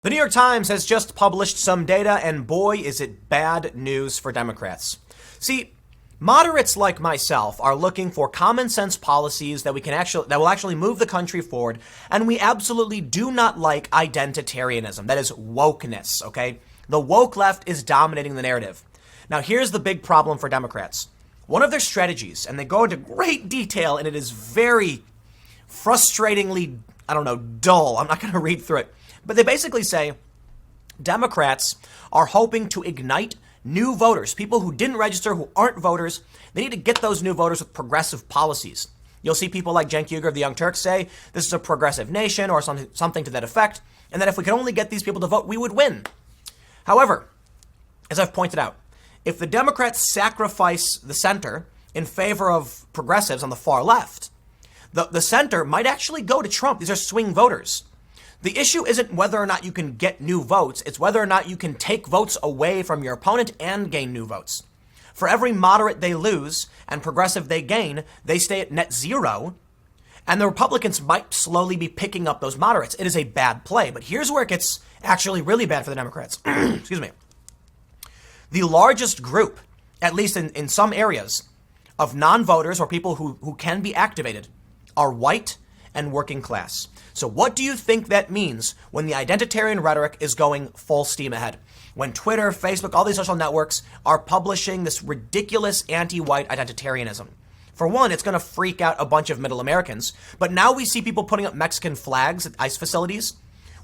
The New York Times has just published some data, and boy, is it bad news for Democrats. See, moderates like myself are looking for common sense policies that will actually move the country forward, and we absolutely do not like identitarianism. That is wokeness, okay? The woke left is dominating the narrative. Now, here's the big problem for Democrats. One of their strategies, and they go into great detail, and it is very frustratingly, dull. I'm not going to read through it. But they basically say Democrats are hoping to ignite new voters, people who didn't register, who aren't voters. They need to get those new voters with progressive policies. You'll see people like Cenk Uygur of the Young Turks say this is a progressive nation or something to that effect, and that if we could only get these people to vote, we would win. However, as I've pointed out, if the Democrats sacrifice the center in favor of progressives on the far left, the center might actually go to Trump. These are swing voters. The issue isn't whether or not you can get new votes, it's whether or not you can take votes away from your opponent and gain new votes. For every moderate they lose and progressive they gain, they stay at net zero, and the Republicans might slowly be picking up those moderates. It is a bad play, but here's where it gets actually really bad for the Democrats. Excuse me. The largest group, at least in some areas, of non-voters or people who can be activated are white and working class. So what do you think that means when the identitarian rhetoric is going full steam ahead? When Twitter, Facebook, all these social networks are publishing this ridiculous anti-white identitarianism. For one, it's going to freak out a bunch of middle Americans. But now we see people putting up Mexican flags at ICE facilities.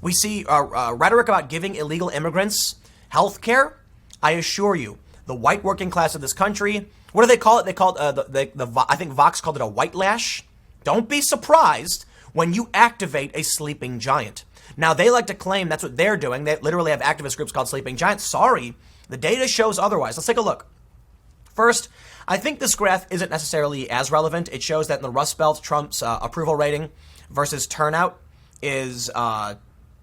We see rhetoric about giving illegal immigrants health care. I assure you, the white working class of this country, what do they call it? They call it, I think Vox called it a white lash. Don't be surprised when you activate a sleeping giant. Now, they like to claim that's what they're doing. They literally have activist groups called sleeping giants. Sorry, the data shows otherwise. Let's take a look. First, I think this graph isn't necessarily as relevant. It shows that in the Rust Belt, Trump's approval rating versus turnout is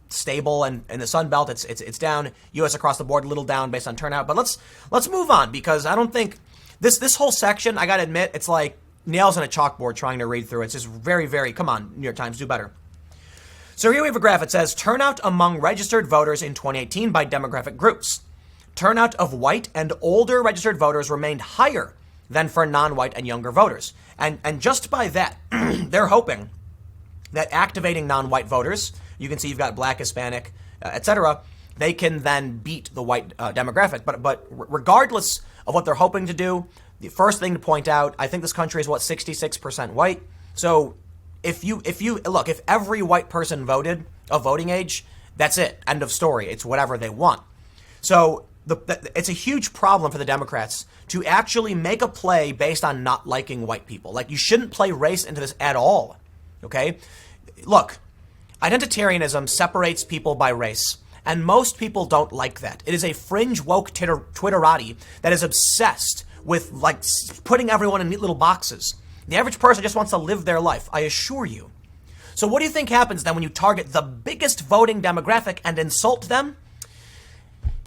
stable, and in the Sun Belt, it's down. U.S. across the board, a little down based on turnout. But let's move on, because I don't think this whole section, I got to admit, it's like nails on a chalkboard trying to read through. It's just very, very, come on, New York Times, do better. So here we have a graph. It says turnout among registered voters in 2018 by demographic groups. Turnout of white and older registered voters remained higher than for non-white and younger voters. And just by that, they're hoping that activating non-white voters, you can see you've got black, Hispanic, etc., they can then beat the white demographic. But regardless of what they're hoping to do, the first thing to point out, I think this country is 66% white. So if every white person voted of voting age, that's it. End of story. It's whatever they want. So it's a huge problem for the Democrats to actually make a play based on not liking white people. Like, you shouldn't play race into this at all. Okay? Look, identitarianism separates people by race. And most people don't like that. It is a fringe woke Twitterati that is obsessed with like putting everyone in neat little boxes. The average person just wants to live their life, I assure you. So what do you think happens then when you target the biggest voting demographic and insult them?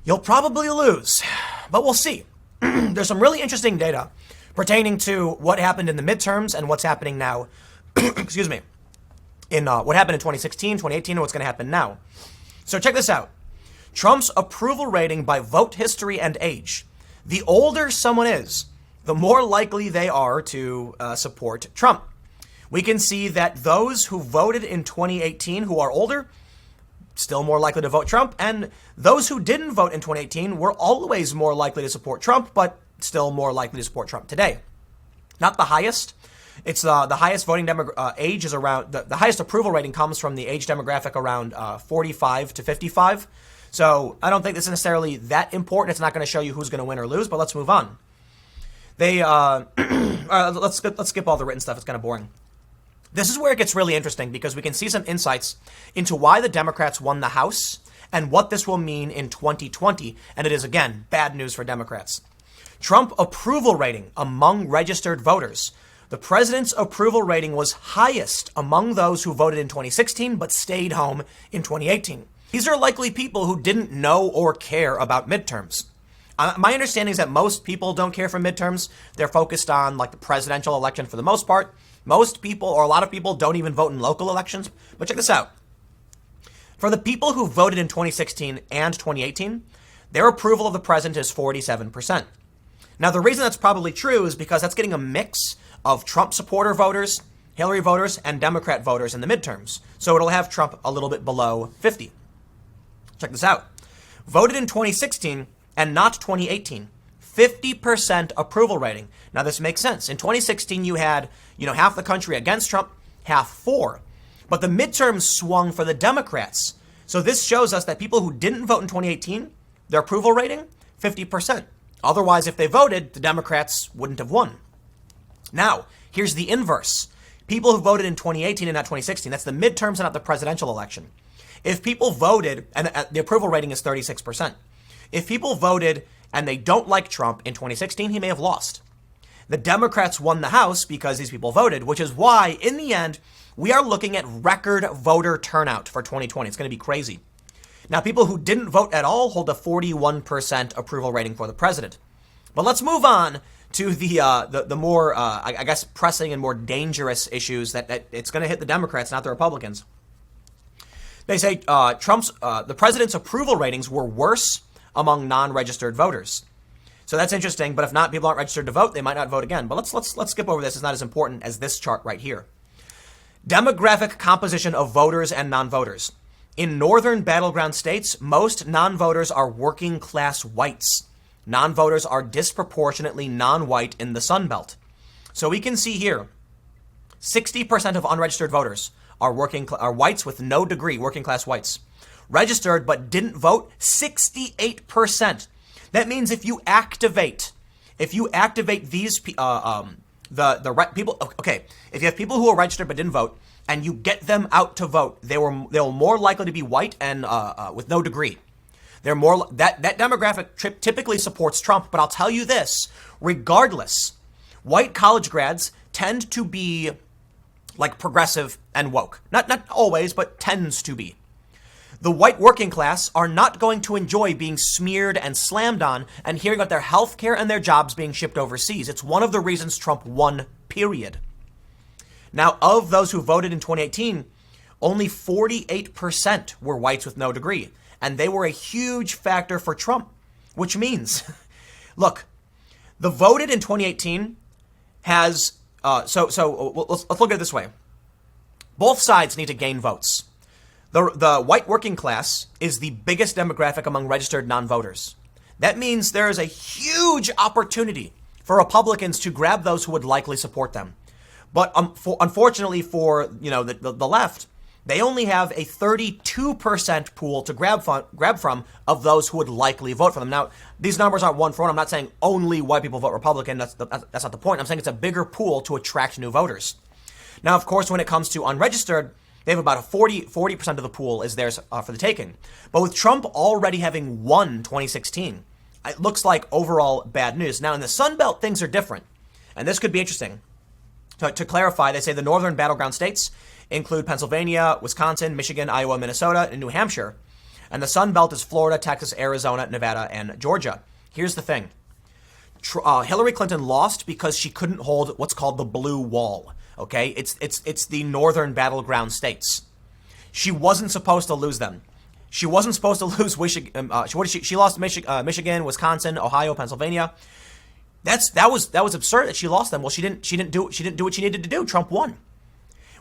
You'll probably lose, but we'll see. There's some really interesting data pertaining to what happened in the midterms and what's happening now. Excuse me. In what happened in 2016, 2018, and what's going to happen now. So check this out. Trump's approval rating by vote history and age. The older someone is, the more likely they are to support Trump. We can see that those who voted in 2018 who are older, still more likely to vote Trump, and those who didn't vote in 2018 were always more likely to support Trump, but still more likely to support Trump today. Not the highest. It's the highest voting age is around, the highest approval rating comes from the age demographic around 45 to 55. So I don't think this is necessarily that important. It's not going to show you who's going to win or lose, but let's move on. Let's skip all the written stuff. It's kind of boring. This is where it gets really interesting, because we can see some insights into why the Democrats won the House and what this will mean in 2020. And it is, again, bad news for Democrats. Trump approval rating among registered voters. The president's approval rating was highest among those who voted in 2016 but stayed home in 2018. These are likely people who didn't know or care about midterms. My understanding is that most people don't care for midterms. They're focused on like the presidential election for the most part. Most people, or a lot of people, don't even vote in local elections. But check this out. For the people who voted in 2016 and 2018, their approval of the president is 47%. Now, the reason that's probably true is because that's getting a mix of Trump supporter voters, Hillary voters, and Democrat voters in the midterms. So it'll have Trump a little bit below 50. Check this out. Voted in 2016 and not 2018. 50% approval rating. Now, this makes sense. In 2016, you had, half the country against Trump, half for. But the midterms swung for the Democrats. So this shows us that people who didn't vote in 2018, their approval rating, 50%. Otherwise, if they voted, the Democrats wouldn't have won. Now, here's the inverse. People who voted in 2018 and not 2016, that's the midterms and not the presidential election. If people voted, and the approval rating is 36%. If people voted and they don't like Trump in 2016, he may have lost. The Democrats won the House because these people voted, which is why, in the end, we are looking at record voter turnout for 2020. It's going to be crazy. Now, people who didn't vote at all hold a 41% approval rating for the president. But let's move on to the more, I guess, pressing and more dangerous issues that it's going to hit the Democrats, not the Republicans. They say the president's approval ratings were worse among non-registered voters. So that's interesting. But if not, people aren't registered to vote, they might not vote again. But let's skip over this. It's not as important as this chart right here. Demographic composition of voters and non-voters. In northern battleground states, most non-voters are working class whites. Non-voters are disproportionately non-white in the Sun Belt. So we can see here, 60% of unregistered voters are whites with no degree, working class whites. Registered but didn't vote, 68%. That means if you activate these people, if you have people who are registered but didn't vote, and you get them out to vote, they're more likely to be white and with no degree. They're more that demographic typically supports Trump. But I'll tell you this: regardless, white college grads tend to be like progressive and woke. Not always, but tends to be. The white working class are not going to enjoy being smeared and slammed on and hearing about their health care and their jobs being shipped overseas. It's one of the reasons Trump won, period. Now, of those who voted in 2018, only 48% were whites with no degree. And they were a huge factor for Trump, which means, look, the voted in 2018 has, let's look at it this way. Both sides need to gain votes. The white working class is the biggest demographic among registered non-voters. That means there is a huge opportunity for Republicans to grab those who would likely support them. But unfortunately for the left, they only have a 32% pool to grab from of those who would likely vote for them. Now, these numbers aren't one for one. I'm not saying only white people vote Republican. That's not the point. I'm saying it's a bigger pool to attract new voters. Now, of course, when it comes to unregistered, they have about a 40% of the pool is theirs for the taking. But with Trump already having won 2016, it looks like overall bad news. Now, in the Sun Belt, things are different. And this could be interesting. To clarify, they say the northern battleground states include Pennsylvania, Wisconsin, Michigan, Iowa, Minnesota, and New Hampshire. And the Sun Belt is Florida, Texas, Arizona, Nevada, and Georgia. Here's the thing. Hillary Clinton lost because she couldn't hold what's called the blue wall. Okay, it's the northern battleground states. She wasn't supposed to lose them. She wasn't supposed to lose Michigan. She lost Michigan, Wisconsin, Ohio, Pennsylvania. That was absurd that she lost them. Well, she didn't do what she needed to do. Trump won.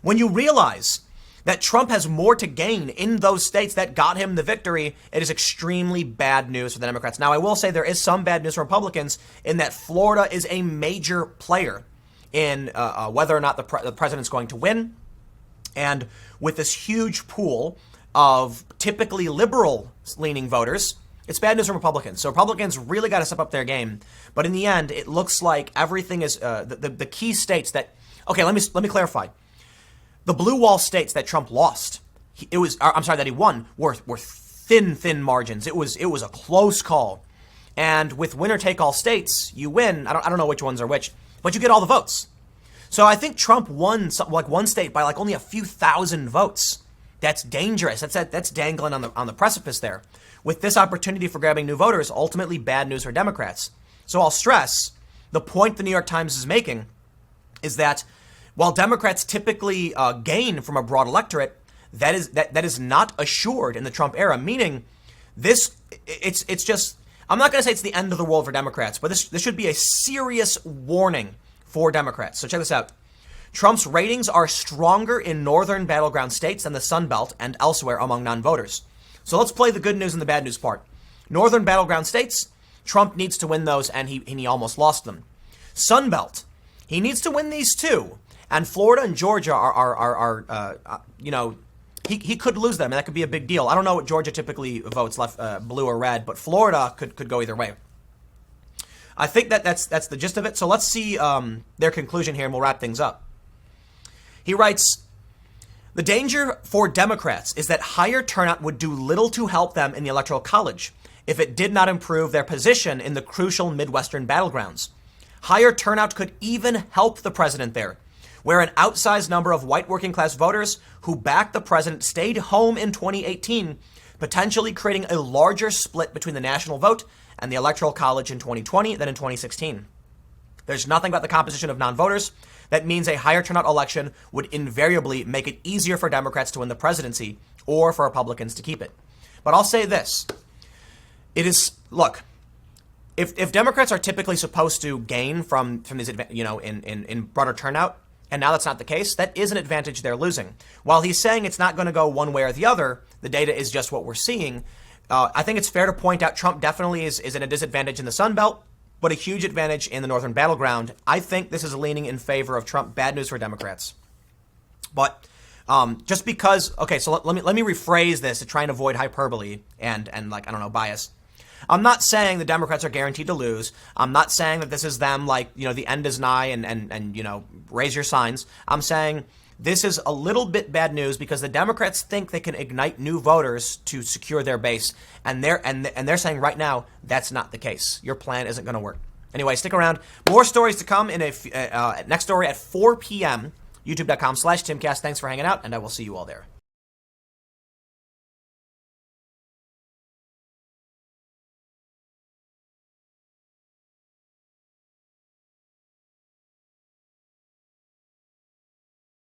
When you realize that Trump has more to gain in those states that got him the victory, it is extremely bad news for the Democrats. Now, I will say there is some bad news for Republicans in that Florida is a major player in whether or not the president's going to win. And with this huge pool of typically liberal-leaning voters, it's bad news for Republicans. So Republicans really got to step up their game. But in the end, it looks like everything is the key states that. Okay, let me clarify. The blue wall states that Trump lost, that he won, were thin margins. It was a close call. And with winner take all states, you win. I don't know which ones are which, but you get all the votes. So I think Trump won one state by only a few thousand votes. That's dangerous. That's dangling on the precipice there. With this opportunity for grabbing new voters, ultimately bad news for Democrats. So I'll stress, the point the New York Times is making is that while Democrats typically gain from a broad electorate, that is not assured in the Trump era, meaning it's just, I'm not going to say it's the end of the world for Democrats, but this should be a serious warning for Democrats. So check this out. Trump's ratings are stronger in northern battleground states than the Sun Belt and elsewhere among non-voters. So let's play the good news and the bad news part. Northern battleground states, Trump needs to win those, and he almost lost them. Sun Belt, he needs to win these too. And Florida and Georgia are he could lose them, and that could be a big deal. I don't know what Georgia typically votes, left blue or red, but Florida could go either way. I think that's the gist of it. So let's see their conclusion here, and we'll wrap things up. He writes, the danger for Democrats is that higher turnout would do little to help them in the Electoral College if it did not improve their position in the crucial Midwestern battlegrounds. Higher turnout could even help the president there, where an outsized number of white working class voters who backed the president stayed home in 2018, potentially creating a larger split between the national vote and the Electoral College in 2020 than in 2016. There's nothing about the composition of non-voters that means a higher turnout election would invariably make it easier for Democrats to win the presidency or for Republicans to keep it. But I'll say this. Look, if Democrats are typically supposed to gain from these, in broader turnout, and now that's not the case, that is an advantage they're losing. While he's saying it's not going to go one way or the other, the data is just what we're seeing. I think it's fair to point out Trump definitely is at a disadvantage in the Sun Belt, but a huge advantage in the northern battleground. I think this is leaning in favor of Trump. Bad news for Democrats. But just because, okay, so let me rephrase this to try and avoid hyperbole and bias. I'm not saying the Democrats are guaranteed to lose. I'm not saying that this is them the end is nigh and raise your signs. I'm saying this is a little bit bad news because the Democrats think they can ignite new voters to secure their base, and they're saying right now that's not the case. Your plan isn't going to work. Anyway, stick around. More stories to come in next story at 4 p.m. YouTube.com/Timcast. Thanks for hanging out, and I will see you all there.